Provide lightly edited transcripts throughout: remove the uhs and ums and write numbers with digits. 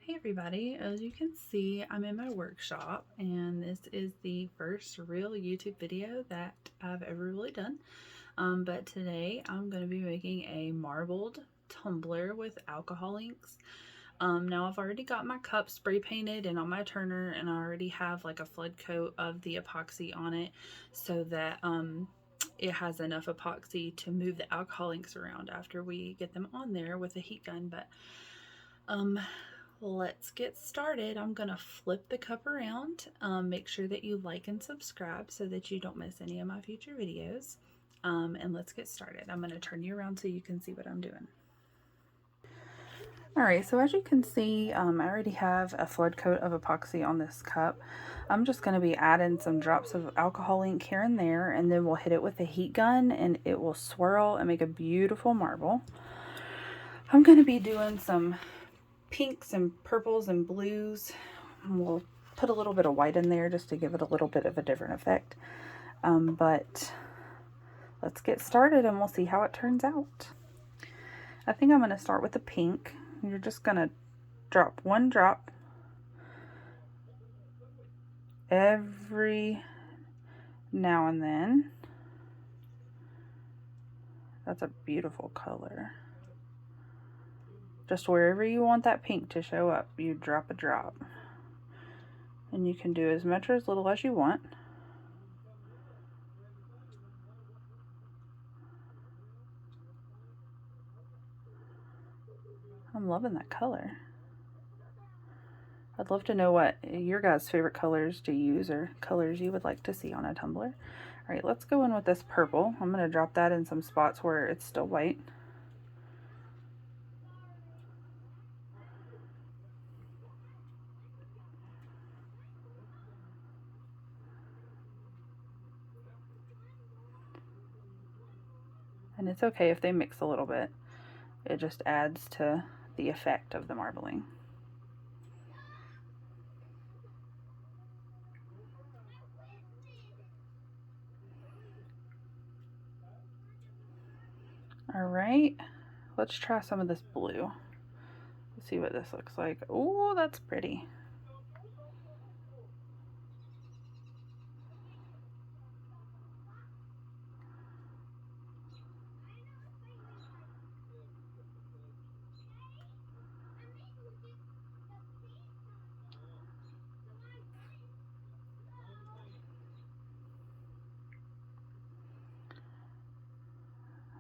Hey everybody, as you can see, I'm in my workshop and this is the first real YouTube video that I've ever really done. But today I'm going to be making a marbled tumbler with alcohol inks. Now I've already got my cup spray painted and on my turner, and I already have like a flood coat of the epoxy on it so that it has enough epoxy to move the alcohol inks around after we get them on there with a heat gun. But let's get started. I'm gonna flip the cup around. Make sure that you like and subscribe so that you don't miss any of my future videos. And let's get started. I'm gonna turn you around so you can see what I'm doing. Alright, so as you can see, I already have a flood coat of epoxy on this cup. I'm just going to be adding some drops of alcohol ink here and there, and then we'll hit it with a heat gun and it will swirl and make a beautiful marble. I'm going to be doing some pinks and purples and blues. We'll put a little bit of white in there just to give it a little bit of a different effect. But let's get started and we'll see how it turns out. I think I'm going to start with the pink. You're just going to drop one drop every now and then. That's a beautiful color. Just wherever you want that pink to show up, you drop a drop. And you can do as much or as little as you want. I'm loving that color. I'd love to know what your guys' favorite colors to use or colors you would like to see on a tumbler. All right, let's go in with this purple. I'm going to drop that in some spots where it's still white. And it's okay if they mix a little bit. It just adds to the effect of the marbling. All right, let's try some of this blue. Let's see what this looks like. Oh, that's pretty.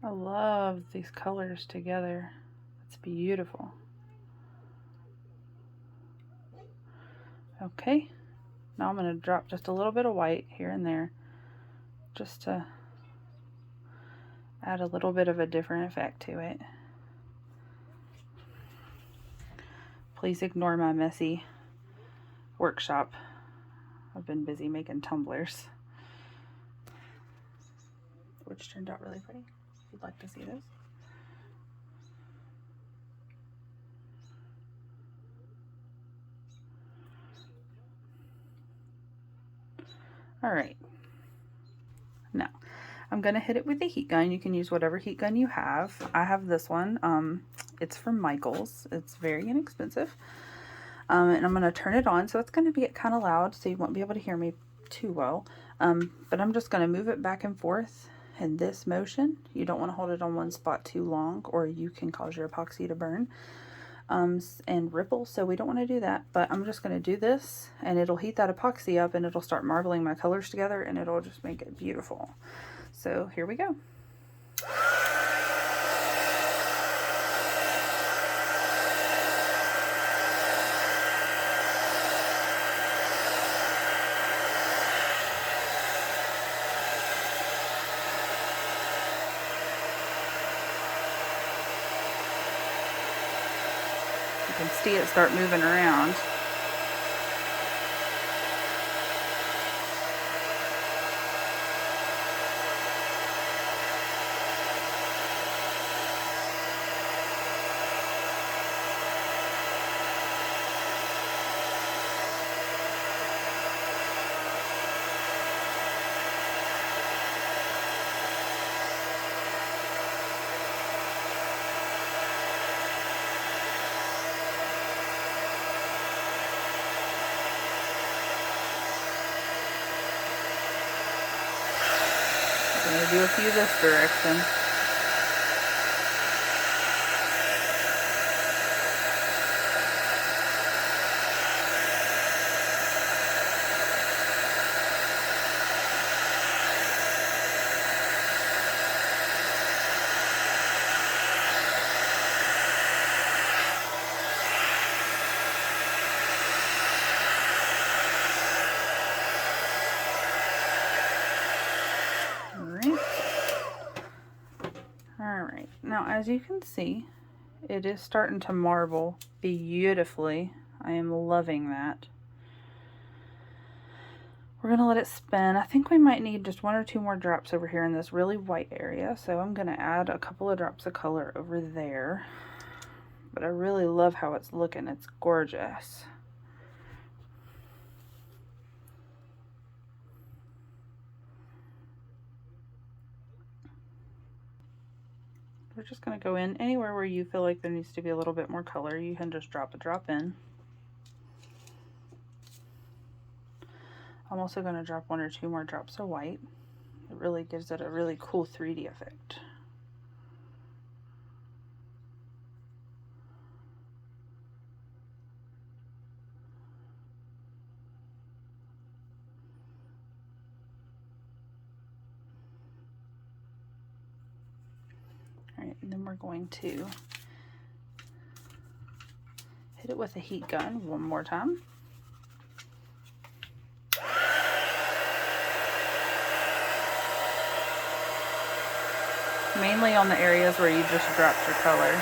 I love these colors together. It's beautiful. Okay, now I'm going to drop just a little bit of white here and there just to add a little bit of a different effect to it. Please ignore my messy workshop. I've been busy making tumblers, which turned out really pretty. If you'd like to see this. All right, now I'm gonna hit it with a heat gun. You can use whatever heat gun you have. I have this one. It's from Michael's. It's very inexpensive. And I'm gonna turn it on, so it's gonna be kind of loud, so you won't be able to hear me too well. But I'm just gonna move it back and forth in this motion. You don't want to hold it on one spot too long, or you can cause your epoxy to burn and ripple, so we don't want to do that. But I'm just going to do this, and it'll heat that epoxy up, and it'll start marbling my colors together, and it'll just make it beautiful. So here we go. You can see it start moving around. I'm going to do a few this direction. Alright, now as you can see, it is starting to marble beautifully. I am loving that. We're going to let it spin. I think we might need just 1 or 2 more drops over here in this really white area, so I'm going to add a couple of drops of color over there. But I really love how it's looking. It's gorgeous. We're just going to go in anywhere where you feel like there needs to be a little bit more color. You can just drop a drop in. I'm also going to drop 1 or 2 more drops of white. It really gives it a really cool 3D effect. Alright, and then we're going to hit it with a heat gun 1 more time. Mainly on the areas where you just dropped your color.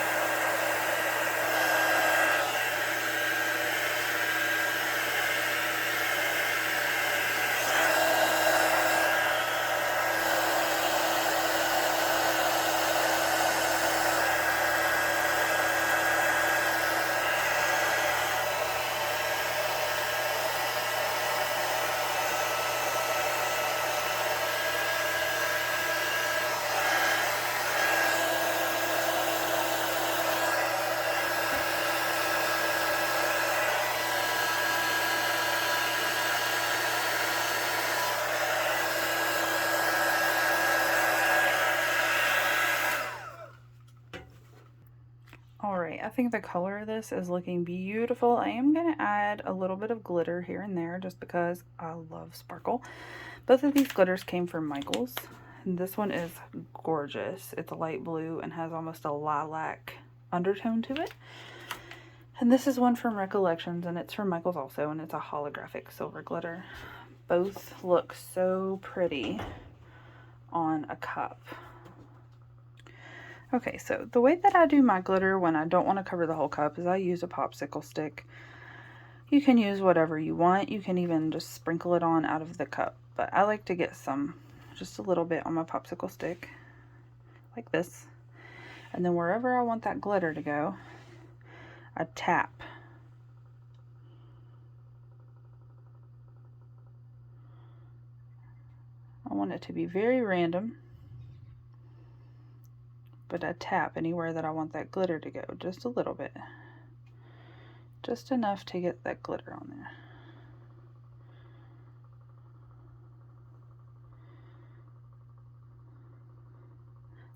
Alright, I think the color of this is looking beautiful. I am going to add a little bit of glitter here and there just because I love sparkle. Both of these glitters came from Michaels. And this one is gorgeous. It's a light blue and has almost a lilac undertone to it. And this is one from Recollections, and it's from Michaels also, and it's a holographic silver glitter. Both look so pretty on a cup. Okay, so the way that I do my glitter when I don't want to cover the whole cup is I use a popsicle stick. You can use whatever you want. You can even just sprinkle it on out of the cup. But I like to get some, just a little bit on my popsicle stick, like this. And then wherever I want that glitter to go, I tap. I want it to be very random, but I tap anywhere that I want that glitter to go, just a little bit. Just enough to get that glitter on there.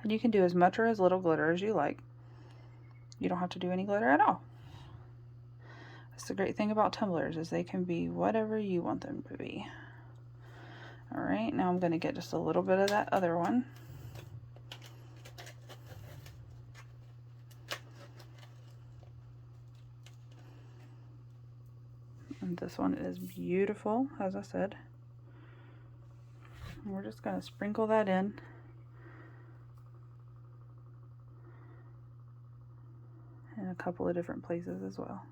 And you can do as much or as little glitter as you like. You don't have to do any glitter at all. That's the great thing about tumblers, is they can be whatever you want them to be. Alright, now I'm going to get just a little bit of that other one. And this one is beautiful, as I said. And we're just going to sprinkle that in. In a couple of different places as well.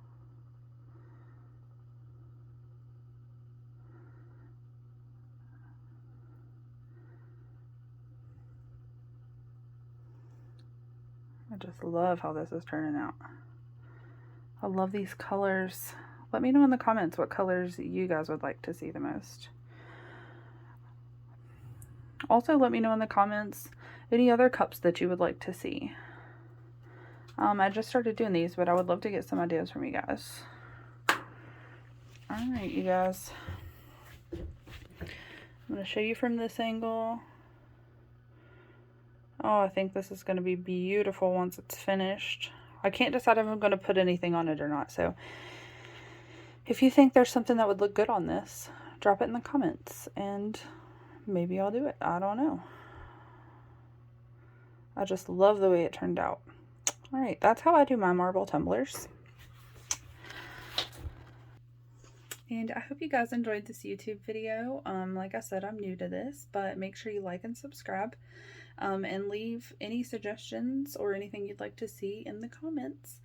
I just love how this is turning out. I love these colors. Let me know in the comments what colors you guys would like to see the most. Also, let me know in the comments any other cups that you would like to see. I just started doing these, but I would love to get some ideas from you guys. Alright, you guys. I'm going to show you from this angle. Oh, I think this is going to be beautiful once it's finished. I can't decide if I'm going to put anything on it or not, so if you think there's something that would look good on this, drop it in the comments, and maybe I'll do it. I don't know. I just love the way it turned out. Alright, that's how I do my marble tumblers. And I hope you guys enjoyed this YouTube video. Like I said, I'm new to this, but make sure you like and subscribe. And leave any suggestions or anything you'd like to see in the comments.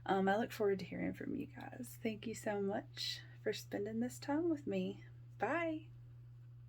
I look forward to hearing from you guys. Thank you so much for spending this time with me. Bye.